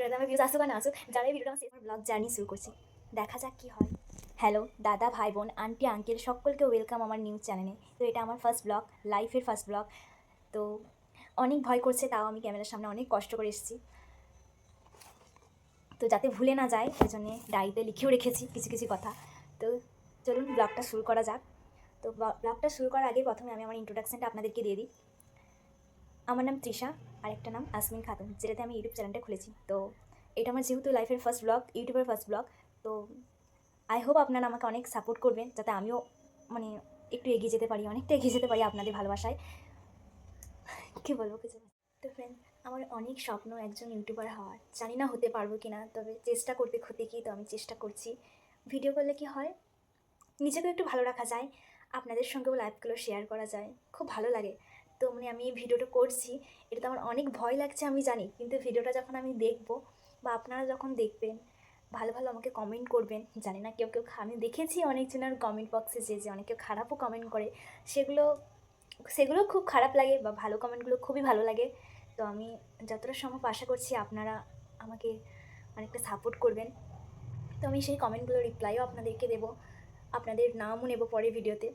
ভিডিওটাতে আমার ভিউজ আসুক আর না আসুক, যারা এই ভিডিওটা আমার ব্লগ জার্নি শুরু করছি, দেখা যাক কী হয়। হ্যালো দাদা, ভাই বোন, আন্টি, আঙ্কেল, সকলকে ওয়েলকাম আমার নিউজ চ্যানেলে। তো এটা আমার ফার্স্ট ব্লগ, লাইফের ফার্স্ট ব্লগ। তো অনেক ভয় করছে, তাও আমি ক্যামেরার সামনে অনেক কষ্ট করে এসেছি। তো যাতে ভুলে না যায় ওই জন্যে ডায়েরিতে লিখেও রেখেছি কিছু কিছু কথা। তো চলুন ব্লগটা শুরু করা যাক। তো ব্লগটা শুরু করার আগে প্রথমে আমি আমার ইন্ট্রোডাকশানটা আপনাদেরকে দিয়ে দিই। আমার নাম তৃষা, আর একটা নাম আসমিন খাতুন, যেটাতে আমি ইউটিউব চ্যানেলটা খুলেছি। তো এটা আমার যেহেতু লাইফের ফার্স্ট ব্লগ, ইউটিউবের ফার্স্ট ব্লগ, তো আই হোপ আপনারা আমাকে অনেক সাপোর্ট করবেন, যাতে আমিও মানে একটু এগিয়ে যেতে পারি, অনেকটা এগিয়ে যেতে পারি আপনাদের ভালোবাসায়। কী বলবো কিছু না। তো ফ্রেন্ড, আমার অনেক স্বপ্ন একজন ইউটিউবার হওয়ার, জানি না হতে পারবো কি না, তবে চেষ্টা করতে ক্ষতি কি, তো আমি চেষ্টা করছি। ভিডিও করলে কি হয়, নিজেকেও একটু ভালো রাখা যায়, আপনাদের সঙ্গেও লাইভগুলো শেয়ার করা যায়, খুব ভালো লাগে। তো মানে আমি এই ভিডিওটা করছি, এটা তো আমার অনেক ভয় লাগছে আমি জানি, কিন্তু ভিডিওটা যখন আমি দেখব বা আপনারা যখন দেখবেন, ভালো ভালো আমাকে কমেন্ট করবেন। জানি না কেউ কেউ, আমি দেখেছি অনেকজনের কমেন্ট বক্সে যে অনেকে খারাপও কমেন্ট করে, সেগুলো সেগুলো খুব খারাপ লাগে, বা ভালো কমেন্টগুলো খুবই ভালো লাগে। তো আমি যতটা সম্ভব আশা করছি আপনারা আমাকে অনেকটা সাপোর্ট করবেন। তো আমি সেই কমেন্টগুলো রিপ্লাইও আপনাদেরকে দেবো, আপনাদের নামও নেব পরের ভিডিওতে,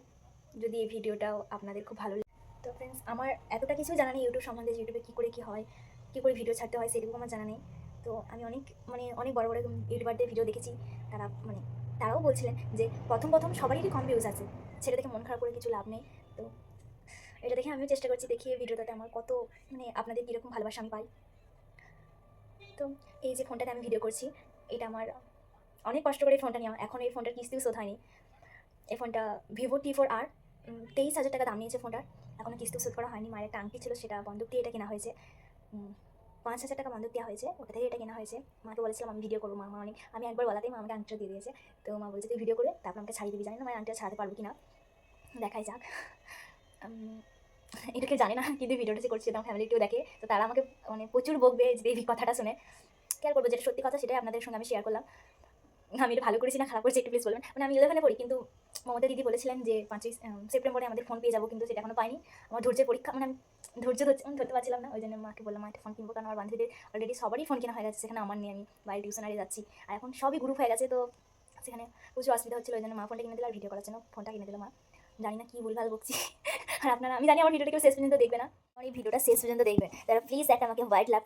যদি এই ভিডিওটাও আপনাদের খুব ভালো লাগে। তো ফ্রেন্ডস, আমার এতটা কিছু জানা নেই ইউটিউব সম্বন্ধে, ইউটিউবে কী করে কী হয়, কী করে ভিডিও ছাড়তে হয়, সেটুকু আমার জানা নেই। তো আমি অনেক বড় বড় ইউটিউবারদের ভিডিও দেখেছি, তারাও বলছিলেন যে প্রথম প্রথম সবারই কম ভিউজ আছে, সেটা দেখে মন খারাপ করে কিছু লাভ নেই। তো এটা দেখে আমিও চেষ্টা করছি, দেখি এই ভিডিওটাতে আমার কত আপনাদের কীরকম ভালোবাসা আমি পাই। তো এই যে ফোনটাতে আমি ভিডিও করছি, এটা আমার অনেক কষ্ট করে ফোনটা নেওয়া, এখন এই ফোনটার কিস্তিও শোধ হয়নি। এই ফোনটা ভিভো T4R, 23,000 টাকা দাম নিয়েছে ফোনটার, এখনও কিস্তিও শোধ করা হয়নি। মায়ের একটা আংটি ছিল, সেটা বন্ধক দিয়ে এটা কেনা হয়েছে, 5,000 টাকা বন্ধক দেওয়া হয়েছে, ওটা থেকে এটা কেনা হয়েছে। মাকে বলেছিলাম আমি ভিডিও করবো, মা অনেক, আমি একবার বলাতেই মা আমাকে আংটিটা দিয়ে দিয়েছে। তো মা বলছে তুই ভিডিও করে তারপর আমাকে ছাড়িয়ে দিবি, জানি না মায়ের আংটিটা ছাড়াতে পারবো কি না, দেখাই যাক। এটাকে জানি না, কিন্তু ভিডিওটা যে করছি আমার ফ্যামিলিকেও দেখে, তো তারা আমাকে প্রচুর বকবে যদি এই কথাটা শুনে। কেয়ার করবো, যেটা সত্যি কথা সেটাই আপনাদের সঙ্গে আমি শেয়ার করলাম। আমি এটা ভালো করেছি না খারাপ করেছি একটু প্লিজ বলবেন। আমি 11-এ পড়ি, কিন্তু মমতা দিদি বলেছিলেন যে 5ই সেপ্টেম্বরে আমাদের ফোন পেয়ে যাবো, কিন্তু সেটা এখনো পাইনি। আমার ধৈর্যের পরীক্ষা, আমি ধরতে পারছিলাম না, ওই জন্য মাকে বললাম মা একটা ফোন কিনবো, কারণ আমার বান্ধবীদের অলরেডি সবারই ফোন কেনা হয়ে গেছে, সেখানে আমার নিয়ে আমি বাইরে টিউশনারি যাচ্ছি, আর এখন সবই গ্রুপ হয়ে গেছে, তো সেখানে প্রচুর অসুবিধা হচ্ছিলো, ওই জন্য মা ফোনটা কিনে দিল, আর ভিডিও করার জন্য ফোনটা কিনে দিল মা। জানি না কী ভুলভাল বকছি। আর আপনারা, আমি জানি আমার ভিডিওটা কেউ শেষ পর্যন্ত দেখবে না, আমার এই ভিডিওটা শেষ পর্যন্ত দেখবেন তারা প্লিজ একটা আমাকে হোয়াইট লাভ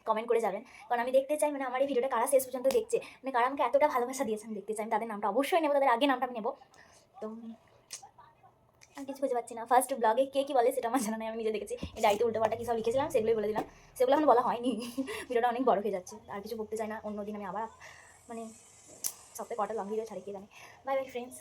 কমেন্ট করে যাবেন, কারণ আমি দেখতে চাই আমার এই ভিডিওটা কারা শেষ পর্যন্ত দেখছে, কারা আমাকে এতটা ভালোবাসা দিয়েছে আমি দেখতে চাই। আমি তাদের নামটা অবশ্যই নেবো, তাদের আগে নামটা আমি নেবো। তো আমি কিছু বুঝতে পারছি না, ফার্স্ট ব্লগে কে কী বলে সেটা আমার জানা নেই, আমি নিজে দেখেছি এই ডায়েরিতে উল্টোপাল্টা কী সব লিখেছিলাম সেগুলোই বলে দিলাম, সেগুলো এখন বলা হয়নি। ভিডিওটা অনেক বড় হয়ে যাচ্ছে, আর কিছু বলতে চাই না, অন্য দিন আমি আবার সপ্তাহে কটা লং ভিডিও ছাড়ি কে জানে। Bye bye friends.